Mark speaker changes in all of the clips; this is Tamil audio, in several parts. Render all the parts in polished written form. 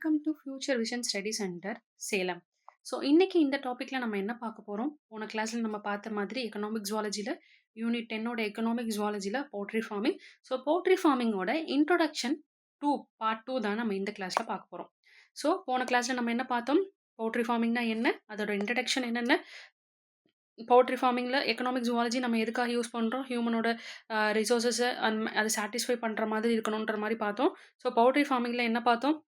Speaker 1: Welcome to future vision study centre Salem. So இன்னைக்கு இந்த டாபிக்ல நம்ம என்ன பார்க்க போறோம்? போன கிளாஸ்ல நம்ம பார்த்த மாதிரி எக்கனாமிக் ஜுவாலஜில யூனிட் 10ஓட எக்கனாமிக் ஜுவாலஜில போல்ட்ரி ஃபார்மிங். ஸோ போல்ட்ரி ஃபார்மிங்கோட இன்ட்ரோடக்ஷன் 2 பார்ட் 2 தான் நம்ம இந்த கிளாஸ்ல பார்க்க போறோம். ஸோ போன கிளாஸ்ல நம்ம என்ன பார்த்தோம்? போல்ட்ரி ஃபார்மிங்னா என்ன? அதோட இன்ட்ரடக்ஷன் என்னென்ன? பவுல்ட்ரி ஃபார்மிங்கில் எக்கனாமிக் ஜுவாலஜி நம்ம எதுக்காக யூஸ் பண்ணுறோம்? ஹியூமனோட ரிசோர்ஸஸை அதை சாட்டிஸ்ஃபை பண்ணுற மாதிரி இருக்கணுன்ற மாதிரி பார்த்தோம். ஸோ பவுல்ட்ரி ஃபார்மிங்கில் என்ன பார்த்தோம்?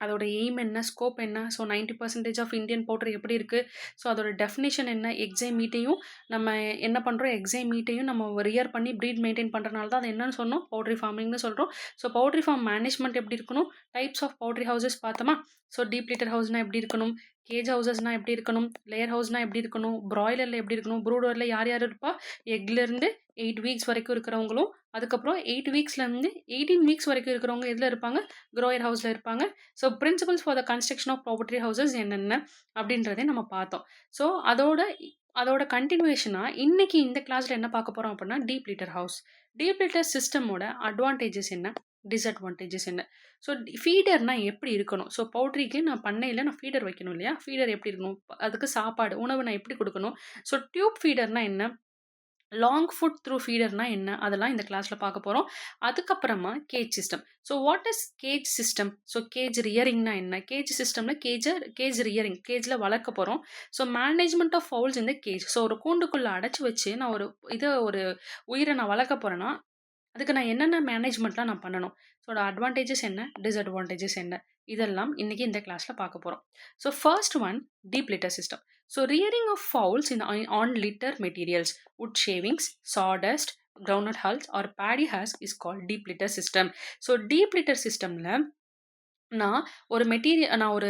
Speaker 1: அதோட எய்ம் என்ன? ஸ்கோப் என்ன? ஸோ 90% ஆஃப் இந்தியன் பவுல்ட்ரி எப்படி இருக்குது? ஸோ அதோட டெஃபினிஷன் என்ன? எக்ஸைம் மீட்டையும் நம்ம என்ன பண்ணுறோம்? எக்ஸைம் மீட்டையும் நம்ம ரியர் பண்ணி ப்ரீட் மெயின்டைன் பண்ணுறனால தான் அது என்னன்னு சொன்னோம்? பவுல்ட்ரி ஃபார்மிங்னு சொல்கிறோம். ஸோ பவுல்ட்ரி ஃபார்ம் மேனேஜ்மெண்ட் எப்படி இருக்கணும்? டைப்ஸ் ஆஃப் பவுல்ட்ரி ஹவுசஸ் பார்த்தோமா? ஸோ டீப் லிட்டர் ஹவுஸ்னால் எப்படி இருக்கணும்? கேஜ் ஹவுசஸ்னால் எப்படி இருக்கணும்? லேயர் ஹவுஸ்னால் எப்படி இருக்கணும்? ப்ராய்லரில் எப்படி இருக்கணும்? ப்ரூடரில் யார் யார் இருப்பா? எக்லேருந்து 8 வீக்ஸ் வரைக்கும் இருக்கிறவங்களும், அதுக்கப்புறம் 8 வீக்ஸ்லேருந்து 18 வீக்ஸ் வரைக்கும் இருக்கிறவங்க எதில் இருப்பாங்க? க்ரோயர் ஹவுஸில் இருப்பாங்க. So principles for the construction of poultry houses என்னென்ன அப்படின்றதே நம்ம பார்த்தோம். ஸோ அதோட கண்டினியூவேஷனாக இன்னைக்கு இந்த கிளாஸில் என்ன பார்க்க போகிறோம் அப்படின்னா deep litter house. Deep litter சிஸ்டமோட அட்வான்டேஜஸ் என்ன, டிஸ்அட்வான்டேஜஸ் என்ன? ஸோ ஃபீடர்னா எப்படி இருக்கணும்? ஸோ பவுல்ட்ரிக்கு நான் பண்ணையில் நான் ஃபீடர் வைக்கணும் இல்லையா? ஃபீடர் எப்படி இருக்கணும்? அதுக்கு சாப்பாடு உணவு நான் எப்படி கொடுக்கணும்? ஸோ டியூப் ஃபீடர்னா என்ன, லாங் ஃபுட் த்ரூ ஃபீடர்னா என்ன, அதெல்லாம் இந்த கிளாஸில் பார்க்க போகிறோம். அதுக்கப்புறமா cage system. So what is cage system? So cage ரியரிங்னா என்ன? கேஜ் சிஸ்டமில் கேஜ் ரியரிங், கேஜில் வளர்க்க போகிறோம். ஸோ மேனேஜ்மெண்ட் ஆஃப் ஃபவுல்ஸ் இந்த கேஜ். ஸோ ஒரு கூண்டுக்குள்ளே அடைச்சி வச்சு நான் ஒரு உயிரை நான் வளர்க்க போகிறேன்னா அதுக்கு நான் என்னென்ன மேனேஜ்மெண்ட்லாம் நான் பண்ணணும்? ஸோ அட்வான்டேஜஸ் என்ன, டிஸ்அட்வான்டேஜஸ் என்ன, இதெல்லாம் இன்னைக்கு இந்த கிளாஸில் பார்க்க போகிறோம். So first one, deep litter system. So rearing of fowls on litter materials, wood shavings, sawdust, groundnut hulls or paddy husk is called deep litter system. So deep litter சிஸ்டமில் நான் ஒரு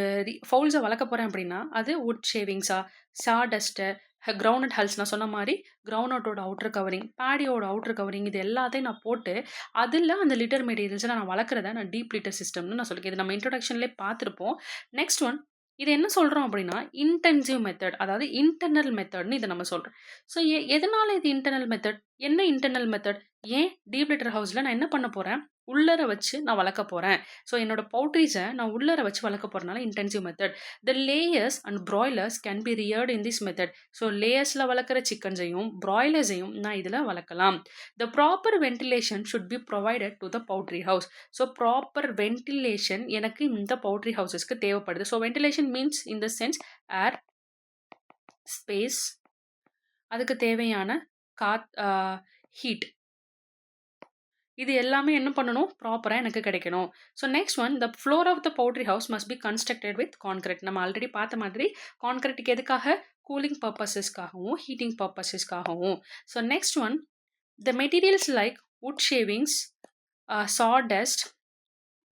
Speaker 1: ஃபவுல்ஸை வளர்க்க போகிறேன் அப்படின்னா அது வுட் ஷேவிங்ஸா, சாடஸ்ட்டு, கிரவுண்ட் ஹல்ஸ், நான் சொன்ன மாதிரி கிரவுண்டோட அவுட்டர் கவரிங், பேடியோட அவுட்டர் கவரிங், இது எல்லாத்தையும் நான் போட்டு அதில் அந்த லிட்டர் மெட்டீரியல்ஸை நான் வளர்க்குறத நான் டீப் லிட்டர் சிஸ்டம்னு நான் சொல்லிக்கிறேன். இது நம்ம இன்ட்ரொடக்ஷன்லேயே பார்த்துருப்போம். நெக்ஸ்ட் ஒன், இது என்ன சொல்கிறோம் அப்படின்னா இன்டென்சிவ் மெத்தட், அதாவது இன்டர்னல் மெத்தட்னு இதை நம்ம சொல்கிறோம். ஸோ எதனால் இது இன்டர்னல் மெத்தட்? என்ன இன்டர்னல் மெத்தட்? ஏன் டீப் லிட்டர் ஹவுஸில் நான் என்ன பண்ண போகிறேன்? உள்ளர வச்சு நான் வளர்க்க போகிறேன். ஸோ என்னோட பவுல்ட்ரிஸை நான் உள்ளர வச்சு வளர்க்க போகிறனால intensive method. The layers and broilers can be reared in this method. So லேயர்ஸில் வளர்க்குற சிக்கன்ஸையும் ப்ராய்லர்ஸையும் நான் இதில் வளர்க்கலாம். The proper ventilation should be provided to the poultry house. So proper ventilation எனக்கு இந்த பவுல்ட்ரி ஹவுசஸ்க்கு தேவைப்படுது. So ventilation means in the sense air, space, அதுக்கு தேவையான ஹீட், இது எல்லாமே என்ன பண்ணணும்? ப்ராப்பராக எனக்கு கிடைக்கணும். So next one, the floor of the poultry house must be constructed with concrete. நம்ம ஆல்ரெடி பார்த்த மாதிரி கான்கிரீட்டுக்கு எதுக்காக? கூலிங் பர்பஸஸ்க்காகவும் ஹீட்டிங் பர்பஸஸ்க்காகவும். So next one, the materials like wood shavings, sawdust,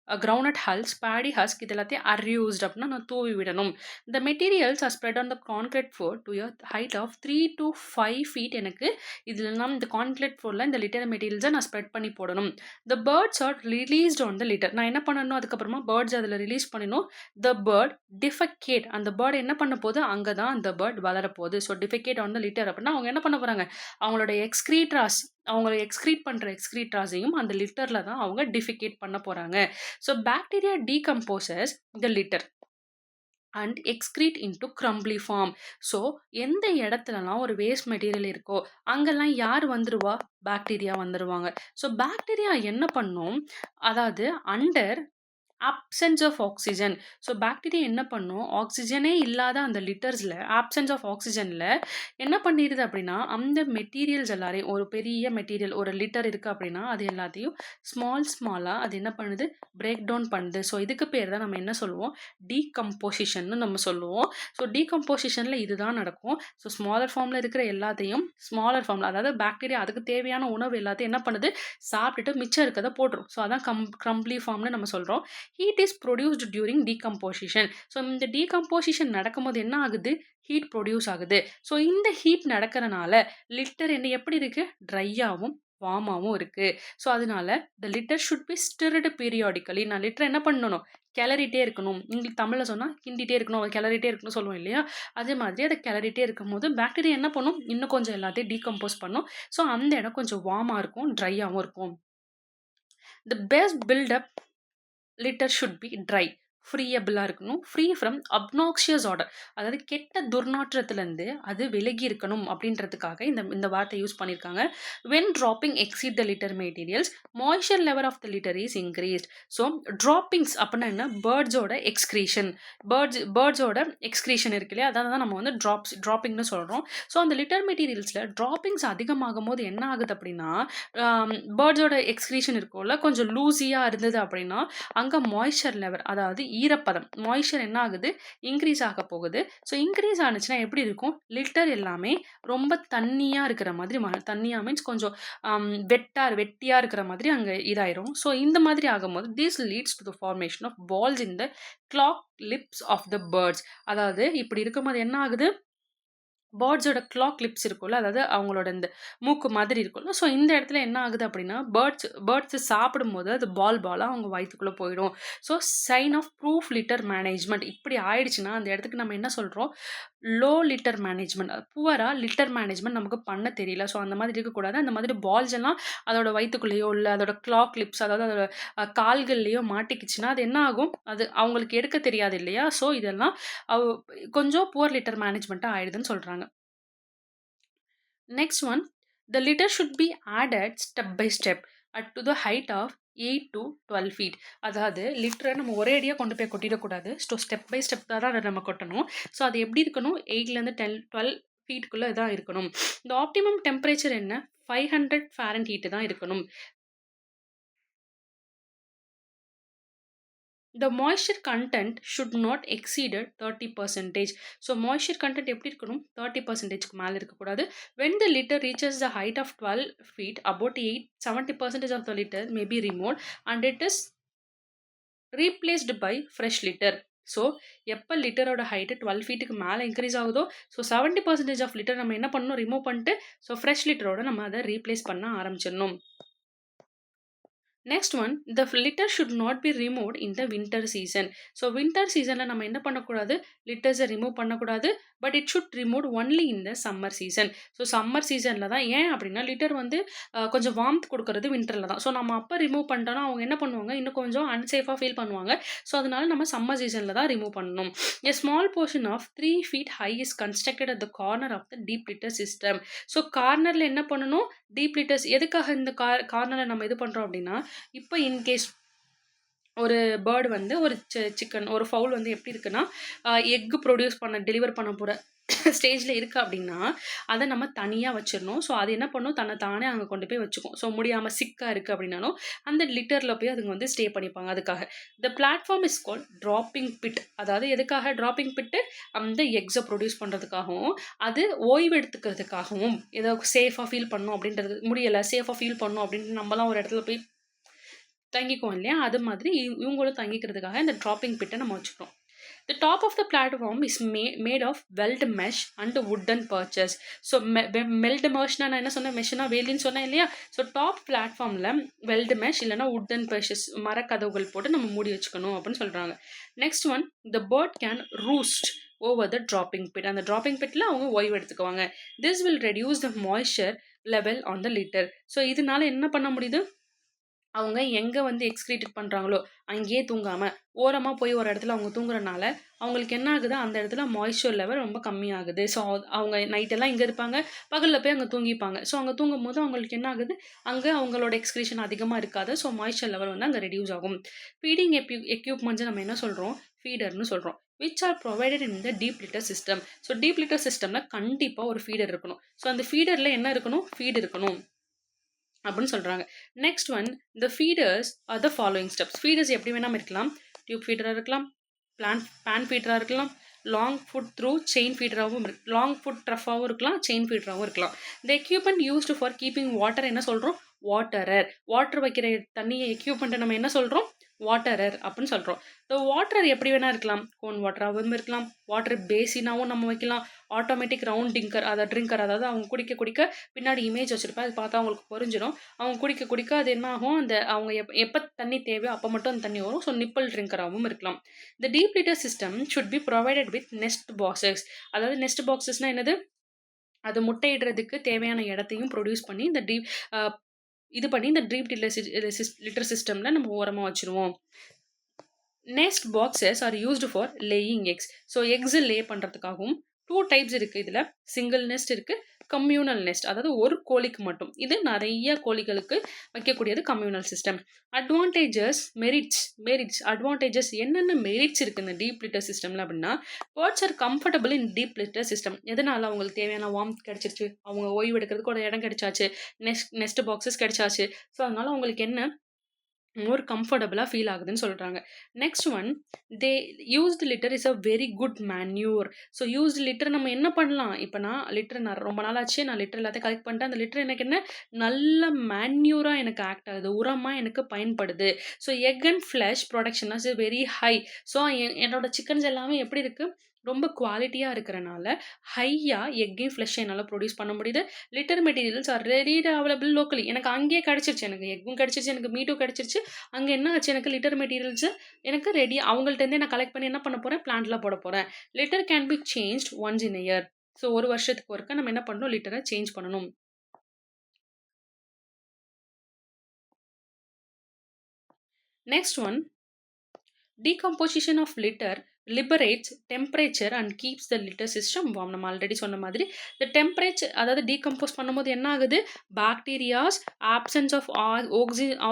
Speaker 1: ground hulls, paddy husk, இது எல்லாத்தையும் அர்யூஸ்ட் அப்படின்னா நான் தூவி விடணும். The materials are spread on the concrete floor to a height of 3 to 5 feet. எனக்கு இதில் இந்த கான்கிரீட் ஃப்ளோரில் இந்த லிட்டர் மெட்டீரியல்ஸை நான் ஸ்ப்ரெட் பண்ணி போடணும். த birds R released on the litre. நான் என்ன பண்ணணும்? அதுக்கப்புறமா பேர்ட்ஸ் அதில் ரிலீஸ் பண்ணணும். த பேர்ட் டிஃபெக்கேட், அந்த பேர்ட் என்ன பண்ண போகுது? அங்கே தான் அந்த பேர்ட் வளரப்போகுது. So defecate on the litter அப்படின்னா அவங்க என்ன பண்ண போகிறாங்க? அவங்களோட அவங்களை எக்ஸ்க்ரீட் பண்ணுற எக்ஸ்க்ரீட்ராஸையும் அந்த லிட்டரில் தான் அவங்க டிஃபிகேட் பண்ண போகிறாங்க. So bacteria decomposes the litter and excreta into crumbly form. So எந்த இடத்துலலாம் ஒரு வேஸ்ட் மெட்டீரியல் இருக்கோ அங்கெல்லாம் யார் வந்துருவா? பாக்டீரியா வந்துடுவாங்க. ஸோ பாக்டீரியா என்ன பண்ணும்? அதாவது under absence of oxygen. So bacteria என்ன பண்ணும்? ஆக்சிஜனே இல்லாத அந்த லிட்டர்ஸில், ஆப்சன்ஸ் ஆஃப் ஆக்சிஜனில் என்ன பண்ணிடுது அப்படின்னா அந்த மெட்டீரியல்ஸ் எல்லாரையும், ஒரு பெரிய மெட்டீரியல் ஒரு லிட்டர் இருக்குது அப்படின்னா அது எல்லாத்தையும் ஸ்மாலாக அது என்ன பண்ணுது? பிரேக் டவுன் பண்ணுது. ஸோ இதுக்கு பேர் தான் நம்ம என்ன சொல்லுவோம்? டீகம்போசிஷன்னு நம்ம சொல்லுவோம். ஸோ டீகம்போசிஷனில் இதுதான் நடக்கும். ஸோ ஸ்மாலர் ஃபார்மில் இருக்கிற எல்லாத்தையும் ஸ்மாலர் ஃபார்மில், அதாவது பாக்டீரியா அதுக்கு தேவையான உணவு எல்லாத்தையும் என்ன பண்ணுது? சாப்பிட்டுட்டு மிச்சம் இருக்கிறத போட்டுரும். ஸோ அதான் க்ரம்பிளி ஃபார்ம்னு நம்ம சொல்கிறோம். Heat is produced during decomposition. So இந்த டீகம்போசிஷன் நடக்கும்போது என்ன ஆகுது? ஹீட் ப்ரொடியூஸ் ஆகுது. ஸோ இந்த ஹீட் நடக்கிறனால லிட்டர் எப்படி இருக்குது? ட்ரையாகவும் வார்மாகவும் இருக்குது. ஸோ அதனால the litter should be stirred periodically. நான் லிட்டர் என்ன பண்ணணும்? கிளறிட்டே இருக்கணும். இங்கிலீஷ் தமிழில் சொன்னால் கிண்டிகிட்டே இருக்கணும், கிளறிட்டே இருக்கணும்னு சொல்லுவோம் இல்லையா? அதே மாதிரி அதை கிளறிட்டே இருக்கும்போது பாக்டீரியா என்ன பண்ணும்? இன்னும் கொஞ்சம் எல்லாத்தையும் டீகம்போஸ் பண்ணும். ஸோ அந்த இடம் கொஞ்சம் வார்மாக இருக்கும், ட்ரையாகவும் இருக்கும். The best built up litter should be dry. ஃப்ரீயபிளா இருக்கணும். Free from obnoxious odour. அதாவது கெட்ட துர்நாற்றத்திலருந்து அது விலகி இருக்கணும் அப்படின்றதுக்காக இந்த இந்த வார்த்தை யூஸ் பண்ணியிருக்காங்க. When dropping exceed the litter materials, moisture level of the litter is increased. So droppings அப்படின்னா என்ன? பேர்ட்ஸோட எக்ஸ்கிரீஷன். பேர்ட்ஸோட எக்ஸ்கிரீஷன் இருக்கு இல்லையா? அதான் தான் நம்ம வந்து டிராப்பிங்னு சொல்கிறோம். ஸோ அந்த லிட்டர் மெட்டீரியல்ஸில் டிராப்பிங்ஸ் அதிகமாகும் போது என்ன ஆகுது அப்படின்னா, பேர்ட்ஸோட எக்ஸ்கிரீஷன் இருக்கும்ல, கொஞ்சம் லூஸியாக இருந்தது அப்படின்னா அங்கே மாய்ஸ்சர் லெவல், அதாவது ஈரப்பதம், மாய்ஸ்சர் என்ன ஆகுது? இன்க்ரீஸ் ஆக போகுது. ஸோ இன்க்ரீஸ் ஆனுச்சுன்னா எப்படி இருக்கும்? லிட்டர் எல்லாமே ரொம்ப தண்ணியாக இருக்கிற மாதிரி தண்ணியாக மீன்ஸ் கொஞ்சம் வெட்டியாக இருக்கிற மாதிரி அங்கே இதாயிரும். ஸோ இந்த மாதிரி ஆகும்போது this leads to the formation of balls in the claw tips of the birds. அதாவது இப்படி இருக்கும்போது என்ன ஆகுது? பேர்ட்ஸோட கிளாக் லிப்ஸ் இருக்கும்ல, அதாவது அவங்களோட இந்த மூக்கு மாதிரி இருக்கும்ல. ஸோ இந்த இடத்துல என்ன ஆகுது அப்படின்னா, பேர்ட்ஸ் சாப்பிடும்போது அது பாலாக அவங்க வயிற்றுக்குள்ளே போயிடும். So sign of poor litter management. இப்படி ஆயிடுச்சுன்னா அந்த இடத்துக்கு நம்ம என்ன சொல்கிறோம்? Low litter management. புவராக லிட்டர் மேனேஜ்மெண்ட் நமக்கு பண்ண தெரியல. ஸோ அந்த மாதிரி இருக்கக்கூடாது. அந்த மாதிரி பால்ஸ் எல்லாம் அதோட வயிற்றுக்குள்ளேயோ இல்லை அதோட கிளாக் லிப்ஸ், அதாவது அதோட கால்கள்லேயோ மாட்டிக்கிச்சுன்னா அது என்ன ஆகும்? அது அவங்களுக்கு எடுக்க தெரியாது இல்லையா? ஸோ இதெல்லாம் கொஞ்சம் புவர் லிட்டர் மேனேஜ்மெண்ட்டாக ஆயிடுதுன்னு சொல்கிறாங்க. Next one, the litter should be added step by step at to the height of 8 to 12 feet. அதாவது லிட்டரை நம்ம ஒரே அடியாக கொண்டு போய் கொட்டிடக்கூடாது. ஸ்டெப் பை ஸ்டெப் தான் அதை நம்ம கொட்டணும். ஸோ அது எப்படி இருக்கணும்? 8லேருந்து 12 ஃபீட்டுக்குள்ளே தான் இருக்கணும். இந்த ஆப்டிமம் டெம்பரேச்சர் என்ன? 500 ஃபாரன்ஹீட் தான் இருக்கணும். The moisture content should not exceed 30%. So moisture content எப்படி இருக்கணும்? 30%க்கு மேலே இருக்கக்கூடாது. When the litter reaches the height of 12 feet, about 70% of the litter may be removed and it is replaced by fresh litter. So எப்போ லிட்டரோட ஹைட்டு 12 ஃபீட்டுக்கு மேலே இன்க்ரீஸ் ஆகுதோ, ஸோ 70% ஆஃப் லிட்டர் நம்ம என்ன பண்ணணும்? ரிமூவ் பண்ணிட்டு ஸோ ஃப்ரெஷ் லிட்டரோட நம்ம அதை ரீப்ளேஸ் பண்ண ஆரம்பிச்சிடணும். Next one, the litter should not be removed in the winter season. So winter சீசனில் நம்ம என்ன பண்ணக்கூடாது? லிட்டர்ஸை ரிமூவ் பண்ணக்கூடாது. But it should remove only in the summer season. So summer சீசனில் தான். ஏன் அப்படின்னா லிட்டர் வந்து கொஞ்சம் வார்ம்த் கொடுக்கறது வின்டரில் தான். ஸோ நம்ம அப்போ ரிமூவ் பண்ணிட்டோன்னா அவங்க என்ன பண்ணுவாங்க? இன்னும் கொஞ்சம் அன்சேஃபாக ஃபீல் பண்ணுவாங்க. ஸோ அதனால நம்ம சம்மர் சீசனில் தான் ரிமூவ் பண்ணணும். A small portion of 3 feet high is constructed at the corner of the deep litter system. So கார்னரில் என்ன பண்ணணும்? Deep litters. எதுக்காக இந்த கார்னரை நம்ம இது பண்ணுறோம் அப்படின்னா, இப்போ இன்கேஸ் ஒரு பேர்டு வந்து ஒரு சிக்கன், ஒரு ஃபவுல் வந்து எப்படி இருக்குன்னா, எக்கு ப்ரொடியூஸ் டெலிவர் பண்ண போகிற ஸ்டேஜில் இருக்குது அப்படின்னா அதை நம்ம தனியாக வச்சிடணும். ஸோ அது என்ன பண்ணும்? தன்னை தானே அங்கே கொண்டு போய் வச்சுக்கும். ஸோ முடியாமல் சிக்காக இருக்குது அப்படின்னாலும் அந்த லிட்டரில் போய் அதுங்க வந்து ஸ்டே பண்ணிப்பாங்க. அதுக்காக the platform is call dropping pit. அதாவது எதுக்காக ட்ராப்பிங் பிட்டு? அந்த எக்ஸை ப்ரொடியூஸ் பண்ணுறதுக்காகவும் அது ஓய்வு எடுத்துக்கிறதுக்காகவும், ஏதோ சேஃபாக ஃபீல் பண்ணணும் அப்படின்றது முடியலை, சேஃபாக ஃபீல் பண்ணணும் அப்படின்ட்டு நம்மலாம் ஒரு இடத்துல போய் தங்கிக்குவோம் இல்லையா? அது மாதிரி இவங்களும் தங்கிக்கிறதுக்காக இந்த ட்ராப்பிங் பிட்டை நம்ம வச்சுக்கிறோம். The top of the platform is made of weld mesh and wooden perches. So weld mesh நான் என்ன சொன்னேன்? மெஷ்னா வேலின்னு சொன்னேன் இல்லையா? ஸோ டாப் பிளாட்ஃபார்மில் வெல்டு மெஷ் இல்லைனா வுட்டன் பர்ச்சஸ் மரக்கதவுகள் போட்டு நம்ம மூடி வச்சுக்கணும் அப்படின்னு சொல்கிறாங்க. Next one, the bird can roost over the dropping pit. அந்த ட்ராப்பிங் பிட்டில் அவங்க ஓய்வு எடுத்துக்குவாங்க. This will reduce the moisture level on the litter. So இதனால என்ன பண்ண முடியுது? அவங்க எங்கே வந்து எக்ஸ்க்ரீட்டட் பண்ணுறாங்களோ அங்கேயே தூங்காமல் ஓரமாக போய் ஒரு இடத்துல அவங்க தூங்குறனால அவங்களுக்கு என்ன ஆகுது? அந்த இடத்துல மாய்ஸ்சர் லெவல் ரொம்ப கம்மியாகுது. ஸோ அவங்க நைட்டெல்லாம் இங்கே இருப்பாங்க, பகலில் போய் அங்கே தூங்கிப்பாங்க. ஸோ அங்கே தூங்கும் போது அவங்களுக்கு என்ன ஆகுது? அங்கே அவங்களோட எக்ஸ்க்ரீஷன் அதிகமாக இருக்காது. ஸோ மாய்ஸ்சர் லெவல் வந்து அங்கே ரெடியூஸ் ஆகும். ஃபீடிங் எக்யூப்மெண்ட்ஸ் நம்ம என்ன சொல்கிறோம்? ஃபீடர்னு சொல்கிறோம். Which are provided in the deep litter system. So deep litter சிஸ்டமில் கண்டிப்பாக ஒரு ஃபீடர் இருக்கணும். ஸோ அந்த ஃபீடரில் என்ன இருக்கணும்? ஃபீட் இருக்கணும் அப்படின்னு சொல்கிறாங்க. Next one, the feeders are the following steps. Feeders எப்படி வேணாமல் இருக்கலாம். டியூப் ஃபீடராக இருக்கலாம், பேன் ஃபீடராக இருக்கலாம், லாங் ஃபுட் த்ரூ செயின் ஃபீடராகவும் லாங் ஃபுட் ட்ரஃபாகவும் இருக்கலாம், செயின் ஃபீடராகவும் இருக்கலாம். The equipment used for keeping water என்ன சொல்கிறோம்? வாட்டரர். வாட்டர் வைக்கிற தண்ணியை எக்யூப்மெண்ட்டை நம்ம என்ன சொல்கிறோம்? வாட்டரர் அப்படின்னு சொல்கிறோம். ஸோ வாட்டர் எப்படி வேணால் இருக்கலாம். கோன் வாட்டராகவும் இருக்கலாம், வாட்டர் பேசினாகவும் நம்ம வைக்கலாம், ஆட்டோமேட்டிக் ரவுண்ட் ட்ரிங்கர், அதாவது அவங்க குடிக்க பின்னாடி இமேஜ் வச்சுருப்பேன், அது பார்த்தா அவங்களுக்கு புரிஞ்சிடும். அவங்க குடிக்க அது என்ன ஆகும்? அந்த அவங்க எப்போ தண்ணி தேவையோ அப்போ மட்டும் அந்த தண்ணி வரும். ஸோ நிப்பிள் ட்ரிங்கராகவும் இருக்கலாம். The deep litter system should be provided with nest boxes. அதாவது நெஸ்ட் பாக்ஸஸ்னால் என்னது? அது முட்டையிடுறதுக்கு தேவையான இடத்தையும் ப்ரொடியூஸ் பண்ணி இந்த இது பண்ணி இந்த டீப் லிட்டர் சிஸ்டமில் நம்ம ஓரமாக வச்சுருவோம். Nest boxes are used for laying eggs. So eggs lay பண்ணுறதுக்காகவும் 2 டைப்ஸ் இருக்குது இதில். சிங்கிள் நெஸ்ட் இருக்குது, கம்யூனல் நெஸ்ட், அதாவது ஒரு கோழிக்கு மட்டும். இது நிறைய கோழிகளுக்கு வைக்கக்கூடியது communal system. Advantages, merits advantages என்னென்ன மெரிட்ஸ் இருக்குது இந்த டீப் லிட்டர் சிஸ்டமில் அப்படின்னா, birds are comfortable in deep litter system. எதனால அவங்களுக்கு தேவையான வார்ம்த் கிடைச்சிருச்சு, அவங்க ஓய்வு எடுக்கிறதுக்கு ஒரு இடம் கிடைச்சாச்சு, நெஸ்ட் பாக்ஸஸ் கிடைச்சாச்சு. ஸோ அதனால அவங்களுக்கு என்ன மோர் கம்ஃபர்டபுளாக ஃபீல் ஆகுதுன்னு சொல்கிறாங்க. Next one, they used litre is a very good manure. So used litre நம்ம என்ன பண்ணலாம், இப்போ நான் ரொம்ப நாள் ஆச்சு, நான் லிட்டர் எல்லாத்தையும் கலெக்ட் பண்ணிட்டேன். அந்த லிட்டர் எனக்கு என்ன நல்ல மேன்யூராக எனக்கு ஆக்ட் ஆகுது, உரமாக எனக்கு பயன்படுது. So egg and flesh production is very high. So என்னோட சிக்கன்ஸ் எல்லாமே எப்படி இருக்குது, ரொம்ப குவாலிட்டியாக இருக்கிறனால ஹையாக எக்கையும் ஃப்ளஷ் என்னால் ப்ரொடியூஸ் பண்ண முடியுது. Litre materials are ready available locally. எனக்கு அங்கேயே கிடச்சிருச்சு, எனக்கு எக்கும் கிடச்சிருச்சு, எனக்கு மீட்டும் கிடச்சிருச்சு. அங்கே என்ன ஆச்சு, எனக்கு லிட்டர் மெட்டீரியல்ஸ் எனக்கு ரெடி, அவங்கள்ட்டேருந்தே நான் கலெக்ட் பண்ணி என்ன பண்ண போகிறேன், பிளான்ட்ல போட போகிறேன். Litre can be changed once in year. So ஒரு வருஷத்துக்கு ஒருக்க நம்ம என்ன பண்ணணும், லிட்டரை சேஞ்ச் பண்ணணும். Next one, decomposition of litter liberates temperature and keeps the litter system warm. நம்ம ஆல்ரெடி சொன்ன மாதிரி the temperature, அதாவது டீகம்போஸ் பண்ணும்போது என்ன ஆகுது, பாக்டீரியாஸ் ஆப்சன்ஸ் ஆஃப்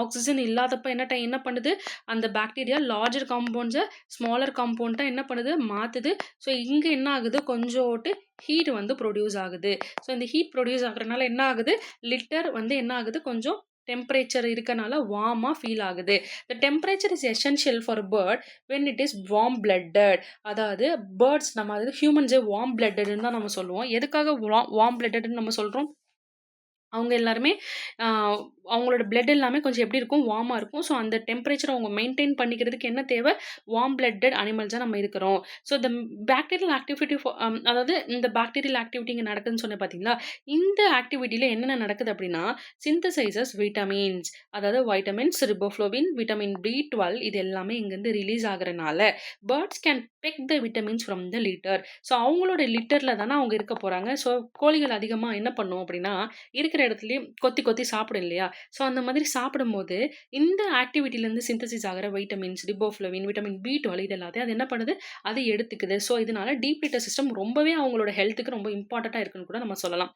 Speaker 1: ஆக்சிஜன் இல்லாதப்ப என்ன பண்ணுது, அந்த பாக்டீரியா லார்ஜர் காம்பவுண்ட்ஸை ஸ்மாலர் காம்பவுண்டாக என்ன பண்ணுது, மாற்றுது. ஸோ இங்கே என்ன ஆகுது, கொஞ்சோட்டு ஹீட் வந்து ப்ரொடியூஸ் ஆகுது. ஸோ இந்த ஹீட் ப்ரொடியூஸ் ஆகுறதுனால என்ன ஆகுது, லிட்டர் வந்து என்ன ஆகுது, கொஞ்சம் டெம்பரேச்சர் இருக்கனால வார்மாக ஃபீல் ஆகுது. The temperature is essential for bird when it is warm blooded. அதாவது பேர்ட்ஸ், நம்ம அதாவது ஹியூமன்ஸே வார்ம் பிளட்டட்னு தான் நம்ம சொல்லுவோம். எதுக்காக வார்ம் பிளட்டட்னு நம்ம சொல்கிறோம், அவங்க எல்லாருமே அவங்களோட பிளட் எல்லாமே கொஞ்சம் எப்படி இருக்கும், வார்மாக இருக்கும். ஸோ அந்த டெம்பரேச்சர் அவங்க மெயின்டைன் பண்ணிக்கிறதுக்கு என்ன தேவை, வார்ம் பிளட்டட் அனிமல்ஸாக நம்ம இருக்கிறோம். ஸோ இந்த பாக்டீரியல் ஆக்டிவிட்டி, அதாவது இந்த பாக்டீரியல் ஆக்டிவிட்டி இங்கே நடக்குதுன்னு சொன்னேன் பார்த்தீங்களா, இந்த ஆக்டிவிட்டியில் என்னென்ன நடக்குது அப்படின்னா, சிந்தசைசஸ் விட்டமின்ஸ், அதாவது வைட்டமின்ஸ், ரிபோஃப்ளோவின், விட்டமின் B12, இது எல்லாமே இங்கேருந்து ரிலீஸ் ஆகுறனால birds can peck the vitamins from the litter. So அவங்களோட லிட்டரில் தானே அவங்க இருக்க போகிறாங்க. ஸோ கோழிகள் அதிகமாக என்ன பண்ணும் அப்படின்னா, இருக்கிற இடத்துலயே கொத்தி கொத்தி சாப்பிடும் இல்லையா. ஸோ அந்த மாதிரி சாப்பிடும்போது இந்த ஆக்டிவிட்டிலேருந்து சிந்தசிஸ் ஆகிற வைட்டமின்ஸ், ரிபோஃப்ளவின், விட்டமின் B12, இது எல்லாத்தையும் அது என்ன பண்ணுது, அது எடுத்துக்குது. ஸோ இதனால டீப் லிட்டர் சிஸ்டம் ரொம்பவே அவங்களோட ஹெல்த்துக்கு ரொம்ப இம்பார்ட்டண்ட்டாக இருக்குன்னு கூட நம்ம சொல்லலாம்.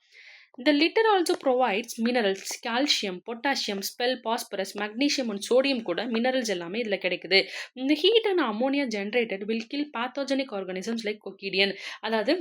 Speaker 1: The litter also provides minerals, calcium, potassium, spell, phosphorus, magnesium and sodium கூட மினரல்ஸ் எல்லாமே இதில் கிடைக்குது. இந்த heat and ammonia generated will kill pathogenic organisms like coccidian. அதாவது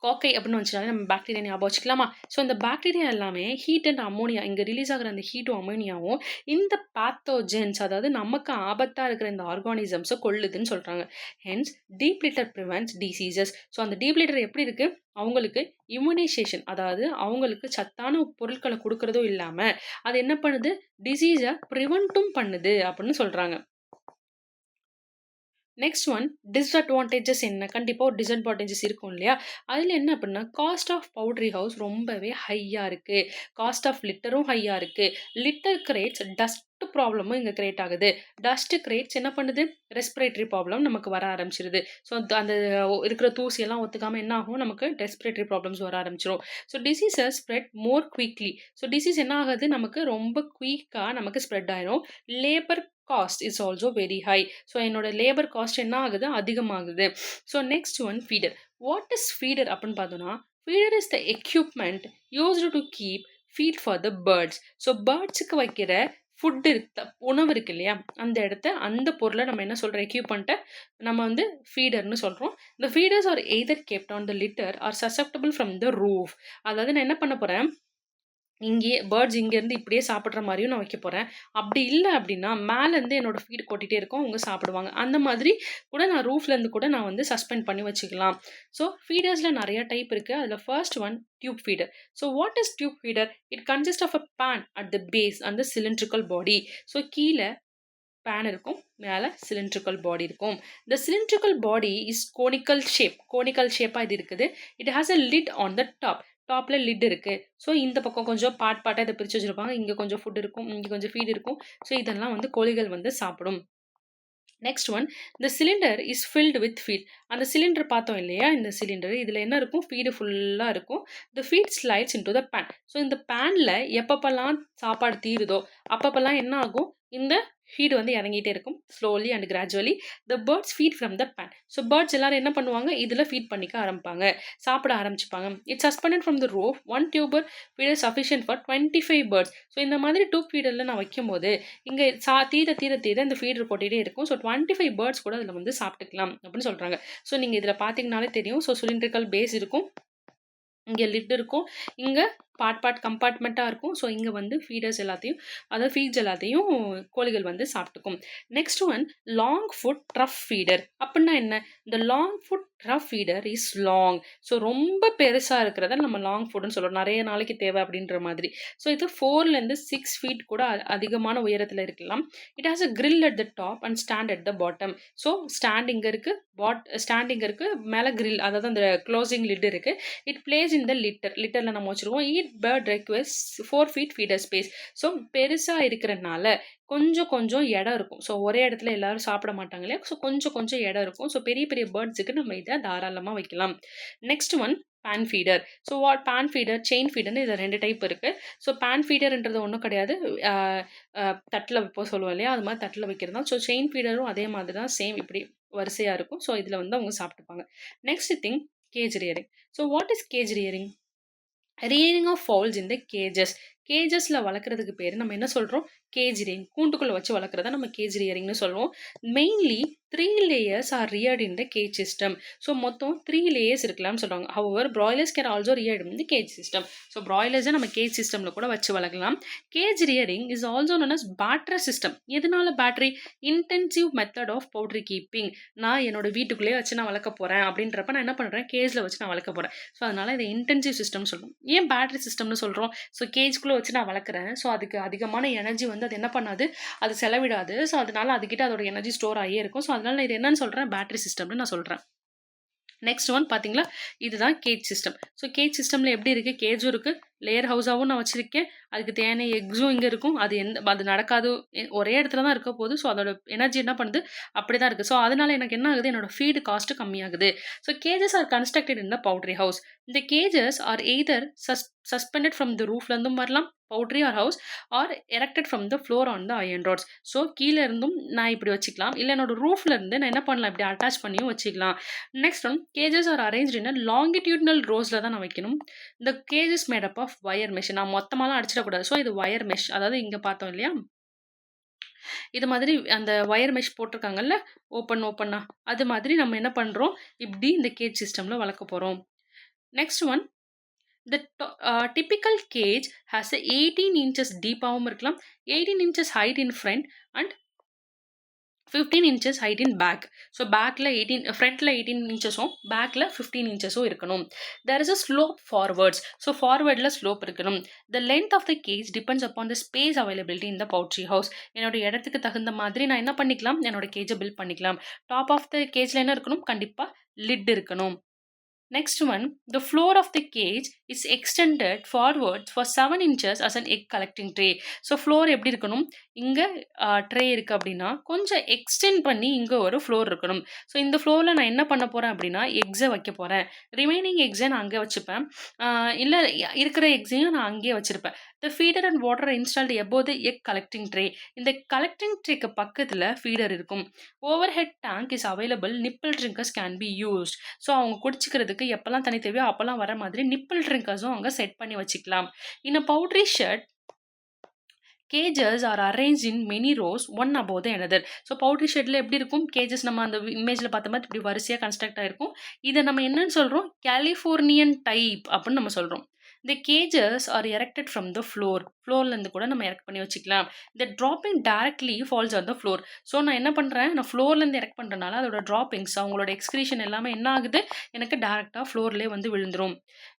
Speaker 1: காக்கை அப்படின்னு வந்துச்சுனாலே நம்ம பாக்டீரியா ஞாபகம் வச்சுக்கலாமா. ஸோ இந்த பாக்டீரியா எல்லாமே ஹீட் அண்ட் அமோனியா, இங்கே ரிலீஸ் ஆகிற அந்த ஹீட்டும் அமோனியாவும் இந்த பேத்தோஜென்ஸ், அதாவது நமக்கு ஆபத்தாக இருக்கிற இந்த ஆர்கானிசம்ஸை கொல்லுதுன்னு சொல்கிறாங்க. Hence deep litre prevents diseases. So அந்த டீப் லிட்டர் எப்படி இருக்குது, அவங்களுக்கு இம்யூனைசேஷன், அதாவது அவங்களுக்கு சத்தான பொருட்களை கொடுக்கறதும் இல்லாமல் அது என்ன பண்ணுது, டிசீஸை ப்ரிவென்ட்டும் பண்ணுது அப்படின்னு சொல்கிறாங்க. நெக்ஸ்ட் ஒன், டிஸ்அட்வான்டேஜஸ் என்ன, கண்டிப்பாக ஒரு டிஸ்அட்வான்டேஜஸ் இருக்கும் இல்லையா. அதில் என்ன அப்படின்னா, காஸ்ட் ஆஃப் பவுட்ரி ஹவுஸ் ரொம்பவே ஹையாக இருக்குது, காஸ்ட் ஆஃப் லிட்டரும் ஹையாக இருக்குது. லிட்டர் கிரேட்ஸ் டஸ்ட் ப்ராப்ளமும் இங்கே கிரியேட் ஆகுது. டஸ்ட் கிரேட்ஸ் என்ன பண்ணுது, ரெஸ்பிரேட்டரி ப்ராப்ளம் நமக்கு வர ஆரம்பிச்சிருது. ஸோ அந்த இருக்கிற தூசியெல்லாம் ஒத்துக்காமல் என்ன ஆகும், நமக்கு ரெஸ்பிரேட்டரி ப்ராப்ளம்ஸ் வர ஆரம்பிச்சிடும். So diseases spread more quickly. So disease என்ன ஆகுது, நமக்கு ரொம்ப குயிக்காக நமக்கு ஸ்ப்ரெட் ஆயிரும். Labour cost is also very high. So என்னோட லேபர் காஸ்ட் என்ன ஆகுது, அதிகமாகுது. So next one, feeder. What is feeder அப்படின்னு பார்த்தோன்னா, feeder is the equipment used to keep feed for the birds. So பேர்ட்ஸுக்கு வைக்கிற ஃபுட்டு உணவு இருக்கு இல்லையா, அந்த இடத்த, அந்த பொருளை நம்ம என்ன சொல்கிறோம், எக்யூப்மெண்ட்டை நம்ம வந்து ஃபீடர்னு சொல்கிறோம். இந்த feeders are either kept on the litter or சசெப்டபிள் ஃப்ரம் த ரூஃப். அதாவது நான் என்ன பண்ண போகிறேன், இங்கேயே பேர்ட்ஸ் இங்கேருந்து இப்படியே சாப்பிட்ற மாதிரியும் நான் வைக்க போகிறேன். அப்படி இல்லை அப்படின்னா மேலேருந்து என்னோடய ஃபீட் கொட்டிகிட்டே இருக்கும், அவங்க சாப்பிடுவாங்க. அந்த மாதிரி கூட நான் ரூஃப்லேருந்து கூட நான் வந்து சஸ்பெண்ட் பண்ணி வச்சுக்கலாம். ஸோ ஃபீடர்ஸில் நிறைய டைப் இருக்குது. அதில் first one, tube feeder. So what is tube feeder? It consist of a pan at the base and the cylindrical body. So கீழே பேன் இருக்கும், மேலே சிலிண்ட்ரிக்கல் பாடி இருக்கும். The cylindrical body is conical ஷேப்பாக இது இருக்குது. It has a lid on the டாப்பில் லிட் இருக்குது. ஸோ இந்த பக்கம் கொஞ்சம் பார்ட்டாக இதை பிரித்து வச்சுருப்பாங்க. இங்கே கொஞ்சம் ஃபுட் இருக்கும், இங்கே கொஞ்சம் ஃபீட் இருக்கும். ஸோ இதெல்லாம் வந்து கோழிகள் வந்து சாப்பிடும். நெக்ஸ்ட் ஒன், இந்த cylinder is filled with feed. அந்த சிலிண்டர் பார்த்தோம் இல்லையா, இந்த சிலிண்டர் இதில் என்ன இருக்கும், ஃபீடு ஃபுல்லாக இருக்கும். The feed slides into the pan. So இந்த பேனில் எப்பப்பெல்லாம் சாப்பாடு தீருதோ அப்பப்பெல்லாம் என்ன ஆகும், இந்த ஃபீட் வந்து இறங்கிட்டே இருக்கும் slowly and gradually the birds feed from the pan. So birds எல்லாரும் என்ன பண்ணுவாங்க, இதில் ஃபீட் பண்ணிக்க ஆரம்பிப்பாங்க, சாப்பிட ஆரம்பிச்சுப்பாங்க. It's suspended from the rope one tube feeder sufficient for 25 birds. So இந்த மாதிரி டூப் ஃபீடரில் நான் வைக்கும்போது இங்கே தீர இந்த ஃபீடர் கொட்டிகிட்டே இருக்கும். ஸோ 25 பேர்ட்ஸ் கூட அதில் வந்து சாப்பிட்டுக்கலாம் அப்படின்னு சொல்கிறாங்க. ஸோ நீங்கள் இதில் பார்த்தீங்கனாலே தெரியும். ஸோ சிலிண்ட்ரிக்கல் பேஸ் இருக்கும், இங்கே லிட் இருக்கும், இங்கே கம்பார்ட்மெண்ட்டாக இருக்கும். ஸோ இங்கே வந்து ஃபீடர்ஸ் எல்லாத்தையும், அதாவது ஃபீட்ஸ் எல்லாத்தையும் கோழிகள் வந்து சாப்பிட்டுக்கும். Next one long foot trough feeder. அப்படின்னா என்ன? இந்த long foot trough feeder is long. So ரொம்ப பெருசாக இருக்கிறத நம்ம லாங் ஃபுட்னு சொல்கிறோம், நிறைய நாளைக்கு தேவை அப்படின்ற மாதிரி. ஸோ இது 4லேருந்து 6 ஃபீட் கூட அதிகமான உயரத்தில் இருக்கலாம். It has a grill at the top and stand at the bottom. So stand இங்கே இருக்குது, மேலே grill, அதாவது அந்த க்ளோசிங் லிட் இருக்குது. இட் பிளேஸ் இன் த லிட்டரில் நம்ம வச்சுருவோம். Bird request 4 feet feeder space. So பெருசாக இருக்கிறனால கொஞ்சம் கொஞ்சம் இடம் இருக்கும். ஸோ ஒரே இடத்துல எல்லாரும் சாப்பிட மாட்டாங்க இல்லையா? ஸோ கொஞ்சம் கொஞ்சம் இடம் இருக்கும். ஸோ பெரிய பெரிய பேர்ட்ஸுக்கு நம்ம இதை தாராளமாக வைக்கலாம். Next one pan feeder. So pan feeder, chain ஃபீடர்னு இதில் 2 டைப் இருக்குது. ஸோ பேன் ஃபீடர்ன்றது ஒன்றும் கிடையாது, தட்டில் வைப்போம் சொல்லுவோம் இல்லையா, அது மாதிரி தட்டில் வைக்கிறது தான். ஸோ செயின் ஃபீடரும் அதே மாதிரி தான், சேம் இப்படி வரிசையாக இருக்கும். ஸோ இதில் வந்து அவங்க சாப்பிட்டுப்பாங்க. Next thing cage rearing. So what is cage rearing? Rearing of fowls in the cages. கேஜஸில் வளர்க்குறதுக்கு பேர் நம்ம என்ன சொல்கிறோம்? Gauge rearing. கூண்டுக்குள்ளே வச்சு வளர்க்குறத நம்ம கேஜ் ரியரிங்னு சொல்லுவோம். Mainly 3 layers are reared in the cage system. So மொத்தம் 3 layers இருக்கலாம்னு சொல்கிறாங்க. However broilers can also reared in the cage system. So ப்ராய்லர்ஸை நம்ம கேஜ் சிஸ்டமில் கூட வச்சு வளர்க்கலாம். Cage rearing is also known as battery system. எதனால battery? Intensive method of poultry keeping. நான் என்னோட வீட்டுக்குள்ளேயே வச்சு நான் வளர்க்க போகிறேன் அப்படின்றப்ப நான் என்ன பண்ணுறேன், கேஜில் வச்சு நான் வளர்க்க போகிறேன். ஸோ அதனால் இதை இன்டென்சிவ் சிஸ்டம் சொல்லுவோம். ஏன் பேட்டரி சிஸ்டம்னு சொல்கிறோம்? ஸோ கேஜ்குள்ளே வச்சு நான் வளர்க்குறேன். ஸோ அதுக்கு அதிகமான எனர்ஜி வந்து அது என்ன பண்ணாது, அது செலவிடாது. ஸோ அதனால அதுக்கிட்ட அதோட எனர்ஜி ஸ்டோர் ஆகியே இருக்கும். ஸோ அதனால நான் இது என்னன்னு சொல்கிறேன், பேட்டரி சிஸ்டம்னு நான் சொல்கிறேன். நெக்ஸ்ட் ஒன் பார்த்தீங்களா, இதுதான் கேஜ் சிஸ்டம். ஸோ கேஜ் சிஸ்டமில் எப்படி இருக்குது, கேஜும் இருக்குது, லேயர் ஹவுஸாகவும் நான் வச்சுருக்கேன், அதுக்கு தேவையான எக்ஸும் இங்கே இருக்கும். அது நடக்காது, ஒரே இடத்துல தான் இருக்க போகுது. ஸோ அதோட எனர்ஜி என்ன பண்ணுது, அப்படி தான் இருக்குது. ஸோ அதனால் எனக்கு என்ன ஆகுது, என்னோட ஃபீடு காஸ்ட்டு கம்மியாகுது. So cages are constructed in the poultry house. இந்த cages are either suspended from the ரூஃப்லேருந்தும் வரலாம், poultry or house, or erected from the floor on the iron rods. So கீழே இருந்தும் நான் இப்படி வச்சுக்கலாம், இல்லை என்னோட ரூஃப்லேருந்து நான் என்ன பண்ணலாம், இப்படி அட்டாச் பண்ணியும் வச்சுக்கலாம். Next one cages are arrange in longitudinal ரோஸில் தான் நான் வைக்கணும். இந்த cages made up of wire mesh. நான் மொத்தமாலாம் அடிச்சிடக்கூடாது. ஸோ இது வயர் மெஷ், அதாவது இங்கே பார்த்தோம் இல்லையா, இது மாதிரி அந்த வயர் மெஷ் போட்டிருக்காங்கல்ல, ஓப்பனா, அது மாதிரி நம்ம என்ன பண்ணுறோம், இப்படி இந்த கேஜ் சிஸ்டமில் வளர்க்க போகிறோம். Next one the typical cage has a 18 inches deep ஆகவும் இருக்கலாம், 18 inches height in front and 15 inches height in back. So பேக்கில் 18, ஃப்ரண்ட்டில் 18 இன்ச்சஸும் பேக்கில் 15 இன்ச்சஸும் இருக்கணும். there is a slope forwards. So ஃபார்வர்டில் ஸ்லோப் இருக்கணும். the length of the cage depends upon the space availability in the poultry house. என்னோட இடத்துக்கு தகுந்த மாதிரி நான் என்ன பண்ணிக்கலாம், என்னோட கேஜை பில்ட் பண்ணிக்கலாம். டாப் ஆஃப் த கேஜில் என்ன இருக்கணும், கண்டிப்பாக லிட் இருக்கணும். Next one, the floor of the cage is extended forwards for 7 inches as an egg collecting tray. So floor எப்படி இருக்கணும், இங்கே ட்ரே இருக்குது அப்படின்னா கொஞ்சம் எக்ஸ்டெண்ட் பண்ணி இங்கே ஒரு ஃப்ளோர் இருக்கணும். ஸோ இந்த ஃப்ளோரில் நான் என்ன பண்ண போகிறேன் அப்படின்னா எக்ஸை வைக்க போகிறேன். ரிமைனிங் எக்ஸை நான் அங்கே வச்சுப்பேன், இல்லை இருக்கிற எக்ஸையும் நான் அங்கேயே வச்சுருப்பேன். The feeder and water are installed above the egg collecting tray. இந்த collecting ட்ரேக்கு பக்கத்தில் ஃபீடர் இருக்கும். Overhead tank is available. Nipple drinkers can be used. So அவங்க குடிச்சிக்கிறதுக்கு எப்போல்லாம் தனி தேவையோ அப்போல்லாம் வர மாதிரி நிப்பிள் ட்ரிங்கர்ஸும் அங்கே செட் பண்ணி வச்சுக்கலாம். In a poultry shed, cages are arranged in many rows, one above the another. So பவுட்ரி shuttle எப்படி இருக்கும், கேஜஸ் நம்ம அந்த இமேஜில் பார்த்த மாதிரி இப்படி வரிசையாக கன்ஸ்ட்ரக்ட் ஆகிருக்கும். இதை நம்ம என்னன்னு சொல்கிறோம், கலிஃபோர்னியன் டைப் அப்படின்னு நம்ம சொல்கிறோம். The cages are erected from the floor. ஃப்ளோர்லேருந்து கூட நம்ம எரெக்ட் பண்ணி வச்சுக்கலாம். The dropping directly falls on the floor. So நான் என்ன பண்ணுறேன், நான் ஃப்ளோர்லேருந்து எரெக்ட் பண்ணுறதுனால அதோட ட்ராப்பிங்ஸ், அவங்களோட எக்ஸ்கிரீஷன் எல்லாமே என்ன ஆகுது, எனக்கு டேரெக்டாக ஃப்ளோர்லேயே வந்து விழுந்துரும்.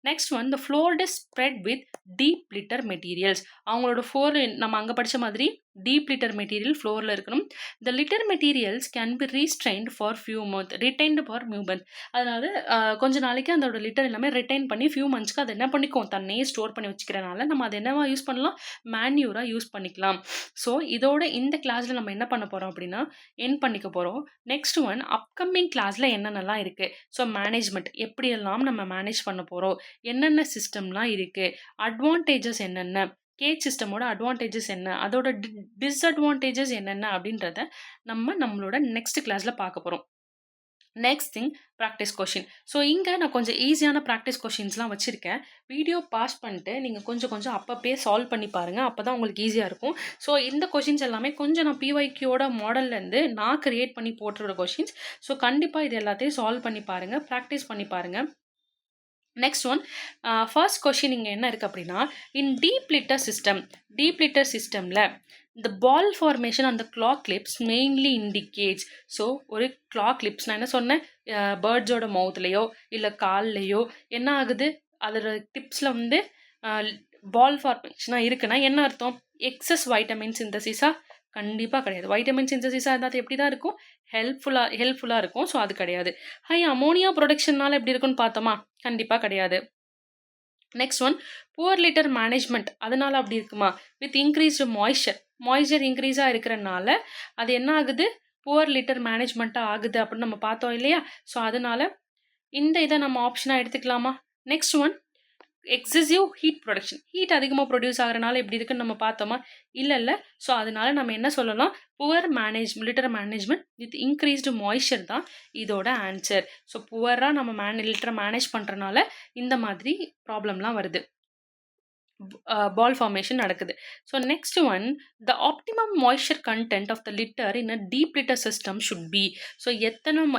Speaker 1: Next one, the floor is spread with deep litter materials. அவங்களோட ஃப்ளோர் நம்ம அங்கே படித்த மாதிரி டீப் லிட்டர் மெட்டீரியல் ஃப்ளோரில் இருக்கணும். The litter materials can be restrained for few months, retained for few months. அதாவது கொஞ்ச நாளைக்கு அதோட லிட்டர் எல்லாமே ரிட்டைன் பண்ணி ஃபியூ மந்த்ஸ்க்கு அதை என்ன பண்ணிக்கும், தன்னையே ஸ்டோர் பண்ணி வச்சுக்கிறனால நம்ம அதை என்னவா யூஸ் பண்ணலாம், மேன்யூராக யூஸ் பண்ணிக்கலாம். ஸோ இதோட இந்த கிளாஸில் நம்ம என்ன பண்ண போகிறோம் அப்படின்னா என் பண்ணிக்க போகிறோம். நெக்ஸ்ட் ஒன், அப்கமிங் கிளாஸில் என்னென்னலாம் இருக்குது, ஸோ மேனேஜ்மெண்ட் எப்படியெல்லாம் நம்ம மேனேஜ் பண்ண போகிறோம், என்னென்ன சிஸ்டம்லாம் இருக்குது, அட்வான்டேஜஸ் என்னென்ன, கேஜ் சிஸ்டமோட அட்வான்டேஜஸ் என்ன? அதோட டிஸ்அட்வான்டேஜஸ் என்னென்ன? அப்படின்றத நம்மளோட நெக்ஸ்ட் கிளாஸ்ல பார்க்க போறோம். Next thing practice question. So இங்க நான் கொஞ்சம் ஈஸியான ப்ராக்டிஸ் கொஷின்ஸ்லாம் வச்சிருக்கேன். வீடியோ பாஸ் பண்ணிட்டு நீங்க கொஞ்சம் கொஞ்சம் அப்பப்பயே சால்வ் பண்ணி பாருங்க. அப்பதான் உங்களுக்கு ஈஸியா இருக்கும். ஸோ இந்த கொஷின்ஸ் எல்லாமே கொஞ்சம் நான் பிஒய்க்யூவோட மாடல்லேருந்து நான் கிரியேட் பண்ணி போட்டுற கொஷின்ஸ். ஸோ கண்டிப்பா இது எல்லாத்தையும் சால்வ் பண்ணி பாருங்க. ப்ராக்டிஸ் பண்ணி பாருங்க. நெக்ஸ்ட் ஒன், ஃபர்ஸ்ட் கொஷின் இங்கே என்ன இருக்குது அப்படின்னா, இன் டீப் லிட்டர் சிஸ்டமில் இந்த பால் ஃபார்மேஷன் அந்த clock clips mainly indicates. So ஒரு கிளாக் கிளிப்ஸ் நான் என்ன சொன்னேன், பேர்ட்ஸோட மவுத்லேயோ இல்லை கால்லையோ என்ன ஆகுது, அதோட டிப்ஸில் வந்து பால் ஃபார்மேஷனாக இருக்குன்னா என்ன அர்த்தம், எக்ஸஸ் வைட்டமின் சிந்தசிஸா? கண்டிப்பாக கிடையாது. வைட்டமின் சிந்தசிஸாக இருந்தால் எப்படி தான் இருக்கும், ஹெல்ப்ஃபுல்லாக இருக்கும். ஸோ அது கிடையாது. ஹை அமோனியா ப்ரொடக்ஷன்னால எப்படி இருக்குன்னு பார்த்தோமா, கண்டிப்பாக கிடையாது. Next one, poor litre management அதனால அப்படி இருக்குமா, வித் இன்க்ரீஸ்டு மாய்ஸ்சர் இன்க்ரீஸாக இருக்கிறனால அது என்ன ஆகுது, புவர் லிட்டர் மேனேஜ்மெண்ட்டாக ஆகுது அப்படின்னு நம்ம பார்த்தோம் இல்லையா. ஸோ அதனால இந்த இதை நம்ம ஆப்ஷனாக எடுத்துக்கலாமா. Next one, excessive heat production, heat அதிகமாக ப்ரொடியூஸ் ஆகிறனால எப்படி இருக்குன்னு நம்ம பார்த்தோமா, இல்லை. ஸோ அதனால நம்ம என்ன சொல்லலாம், poor litre management with increased moisture தான் இதோட ஆன்சர். ஸோ புவராக நம்ம லிட்டரை மேனேஜ் பண்ணுறனால இந்த மாதிரி ப்ராப்ளம்லாம் வருது, பால் ஃபார்மேஷன் நடக்குது. So next one, the optimum moisture content of the litter in a deep litter system should be. So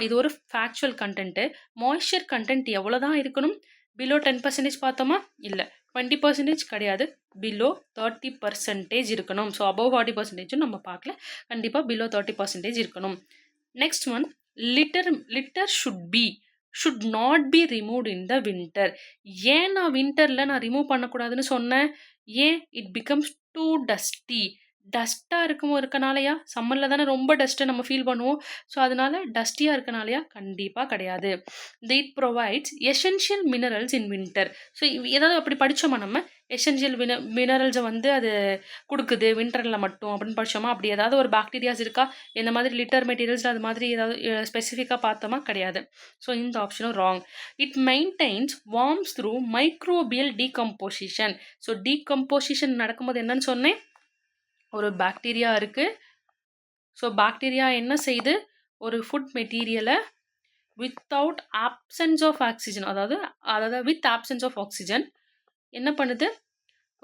Speaker 1: இது ஒரு ஃபேக்சுவல் கண்டென்ட்டு. மாய்ஸ்சர் கண்டென்ட் எவ்வளோ தான் இருக்கணும், பிலோ 10% பார்த்தோமா, இல்லை 20% கிடையாது, பிலோ 30% இருக்கணும். ஸோ அபவ் 40% நம்ம பார்க்கல, கண்டிப்பாக பிலோ 30% இருக்கணும். Next one, litre should not be removed in the winter. ஏன் நான் வின்டரில் நான் ரிமூவ் பண்ணக்கூடாதுன்னு சொன்னேன், ஏன், இட் பிகம்ஸ் டூ டஸ்ட்டாக இருக்கனாலையா, சம்மரில் தானே ரொம்ப டஸ்ட்டை நம்ம ஃபீல் பண்ணுவோம். ஸோ அதனால டஸ்டியாக இருக்கனாலையா, கண்டிப்பாக கிடையாது. It provides essential minerals in winter. So ஏதாவது அப்படி படித்தோமா, நம்ம எசென்ஷியல் மினரல்ஸை வந்து அது கொடுக்குது வின்டரில் மட்டும் அப்படின்னு படித்தோமா, அப்படி ஏதாவது ஒரு பாக்டீரியாஸ் இருக்கா இந்த மாதிரி லிட்டர் மெட்டீரியல்ஸ், அது மாதிரி ஏதாவது ஸ்பெசிஃபிக்காக பார்த்தோமா, கிடையாது. ஸோ இந்த ஆப்ஷனும் wrong. It maintenance worms through microbial decomposition. So decomposition நடக்கும்போது என்னன்னு சொன்னேன், ஒரு பாக்டீரியா இருக்குது. ஸோ பாக்டீரியா என்ன செய்யுது, ஒரு ஃபுட் மெட்டீரியலை வித்தவுட் ஆப்சன்ஸ் ஆஃப் ஆக்சிஜன், அதாவது வித் ஆப்சன்ஸ் ஆஃப் ஆக்சிஜன் என்ன பண்ணுது,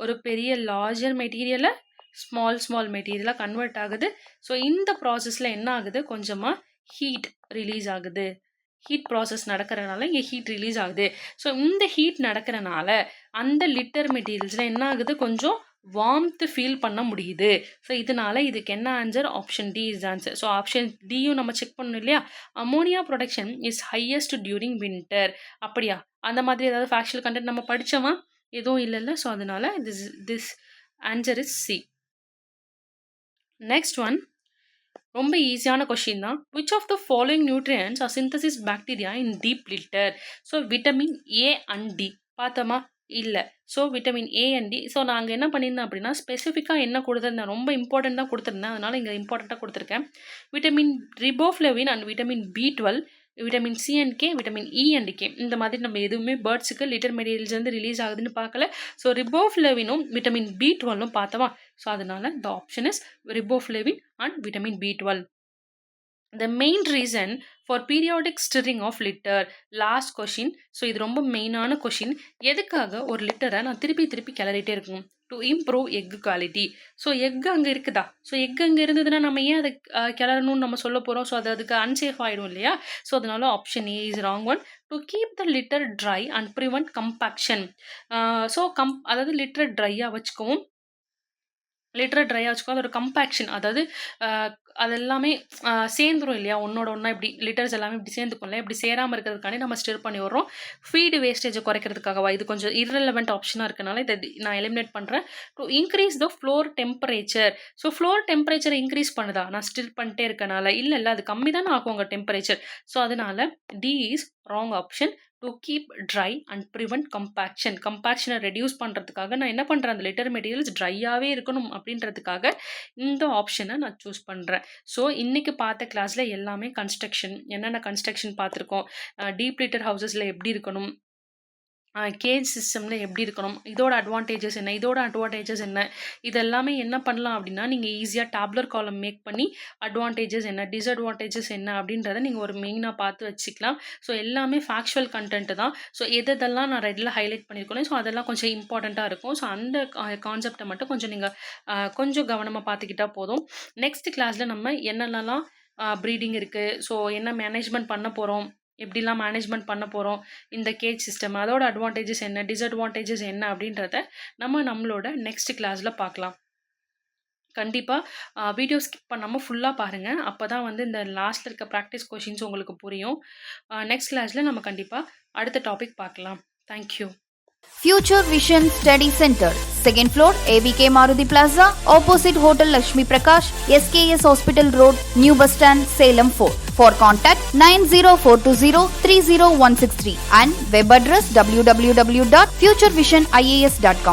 Speaker 1: ஒரு பெரிய லார்ஜர் மெட்டீரியலை ஸ்மால் மெட்டீரியலாக கன்வெர்ட் ஆகுது. ஸோ இந்த ப்ராசஸில் என்ன ஆகுது, கொஞ்சமாக ஹீட் ரிலீஸ் ஆகுது. ஹீட் ப்ராசஸ் நடக்கிறனால இங்கே ஹீட் ரிலீஸ் ஆகுது. ஸோ இந்த ஹீட் நடக்கிறனால அந்த லிட்டர் மெட்டீரியல்ஸில் என்ன ஆகுது, கொஞ்சம் வார்ம்த்து ஃபீல் பண்ண முடியுது. ஸோ இதனால இதுக்கு என்ன answer, option D is answer. So option டியும் நம்ம செக் பண்ணணும் இல்லையா. Ammonia production is highest during winter. அப்படியா, அந்த மாதிரி ஏதாவது ஃபேக்சுவல் கண்டென்ட் நம்ம படித்தோமா, எதுவும் இல்லைல்ல. ஸோ அதனால this answer is C. Next one, ரொம்ப ஈஸியான கொஷின் தான். Which of the following nutrients are synthesis bacteria in deep litter. So vitamin A and D பார்த்தோமா, இல்லை. So vitamin A and D. So நாங்கள் என்ன பண்ணியிருந்தேன் அப்படின்னா, ஸ்பெசிஃபிக்காக என்ன கொடுத்துருந்தேன், ரொம்ப இம்பார்ட்டன்ட் தான் கொடுத்துருந்தேன், அதனால் இங்கே இம்பார்ட்டண்ட்டாக கொடுத்துருக்கேன். Vitamin riboflavin and vitamin B12, vitamin C and K, vitamin E and K. இந்த மாதிரி நம்ம எதுவுமே பேர்ட்ஸுக்கு லிட்டர் மெட்டீரியல்ஸ் வந்து ரிலீஸ் ஆகுதுன்னு பார்க்கல. ஸோ ரிபோஃப்ளவினும் விட்டமின் B12 பார்த்தோமா. ஸோ அதனால the option is riboflavin and vitamin B12. The main reason for periodic stirring of litter. Last question. So இது ரொம்ப மெயினான கொஷின். எதுக்காக ஒரு லிட்டரை நான் திருப்பி கிளறிட்டே இருக்கணும், to improve egg quality. So egg அங்கே இருக்குதா, ஸோ எக் அங்கே இருந்ததுன்னா நம்ம ஏன் அதை கிளறணும்னு நம்ம சொல்ல போகிறோம். ஸோ அதுக்கு அன்சேஃப் ஆகிடும் இல்லையா. ஸோ அதனால option A is wrong one. To keep the litter dry and prevent compaction. So அதாவது லிட்டரை ட்ரையாக வச்சுக்கவும், அதோட கம்பேக்ஷன், அதாவது அது எல்லாமே சேர்ந்துரும் இல்லையா, ஒன்றா இப்படி லிட்டர்ஸ் எல்லாமே இப்படி சேர்ந்துக்கும் இல்லையா, இப்படி சேராமல் இருக்கிறதுக்காண்டி நம்ம ஸ்டிர் பண்ணி விட்றோம், ஃபீடு வேஸ்டேஜை குறைக்கிறதுக்காகவா. இது கொஞ்சம் irrelevant ஆப்ஷனாக இருக்கனால இதை நான் எலிமினேட் பண்ணுறேன். To increase the floor temperature. So floor டெம்பரேச்சரை இன்க்ரீஸ் பண்ணுதா, நான் ஸ்டிர் பண்ணிட்டே இருக்கனால, இல்லை அது கம்மி தானே ஆகும் உங்கள் டெம்பரேச்சர். ஸோ அதனால D is wrong option. To keep dry and prevent கம்பேக்ஷனை ரெடியூஸ் பண்ணுறதுக்காக நான் என்ன பண்ணுறேன், அந்த லிட்டர் மெட்டீரியல்ஸ் ட்ரையாகவே இருக்கணும் அப்படின்றதுக்காக இந்த ஆப்ஷனை நான் சூஸ் பண்ணுறேன். ஸோ இன்றைக்கி பார்த்த கிளாஸில் எல்லாமே கன்ஸ்ட்ரக்ஷன், என்னென்ன கன்ஸ்ட்ரக்ஷன் பார்த்துருக்கோம், டீப் லிட்டர் ஹவுசஸில் எப்படி இருக்கணும், கேஜ் சிஸ்டமில் எப்படி இருக்கணும், இதோட அட்வான்டேஜஸ் என்ன, இதோட அட்வான்டேஜஸ் என்ன, இதெல்லாமே என்ன பண்ணலாம் அப்படின்னா நீங்கள் ஈஸியாக டேப்லர் காலம் மேக் பண்ணி அட்வான்டேஜஸ் என்ன, டிஸ்அட்வான்டேஜஸ் என்ன அப்படின்றத நீங்கள் ஒரு மெயினாக பார்த்து வச்சுக்கலாம். ஸோ எல்லாமே ஃபேக்சுவல் கண்டென்ட்டு தான். ஸோ எதெல்லாம் நான் ரெட்டில் ஹைலைட் பண்ணியிருக்கேன், ஸோ அதெல்லாம் கொஞ்சம் இம்பார்ட்டண்ட்டாக இருக்கும். ஸோ அந்த கான்செப்டை மட்டும் கொஞ்சம் நீங்கள் கொஞ்சம் கவனமாக பார்த்துக்கிட்டா போதும். நெக்ஸ்ட் கிளாஸில் நம்ம என்னென்னலாம் ப்ரீடிங் இருக்குது, ஸோ என்ன மேனேஜ்மெண்ட் பண்ண போகிறோம், எப்படிலாம் மேனேஜ்மெண்ட் பண்ண போகிறோம், இந்த கேஜ் சிஸ்டம் அதோட அட்வான்டேஜஸ் என்ன, டிஸ்அட்வான்டேஜஸ் என்ன அப்படின்றத நம்மளோட நெக்ஸ்ட் கிளாஸில் பார்க்கலாம். கண்டிப்பாக வீடியோ ஸ்கிப் பண்ணாமல் ஃபுல்லாக பாருங்கள். அப்போ தான் வந்து இந்த லாஸ்ட்டில் இருக்க ப்ராக்டிஸ் கொஷின்ஸ் உங்களுக்கு புரியும். நெக்ஸ்ட் கிளாஸில் நம்ம கண்டிப்பாக அடுத்த டாபிக் பார்க்கலாம். Thank you.
Speaker 2: Future Vision Study Center, 2nd floor, ABK Maruti Plaza, opposite Hotel Lakshmi Prakash, SKS Hospital Road, New Bus Stand, Salem 4. For contact 90420 30163 and web address www.futurevision.ias.com.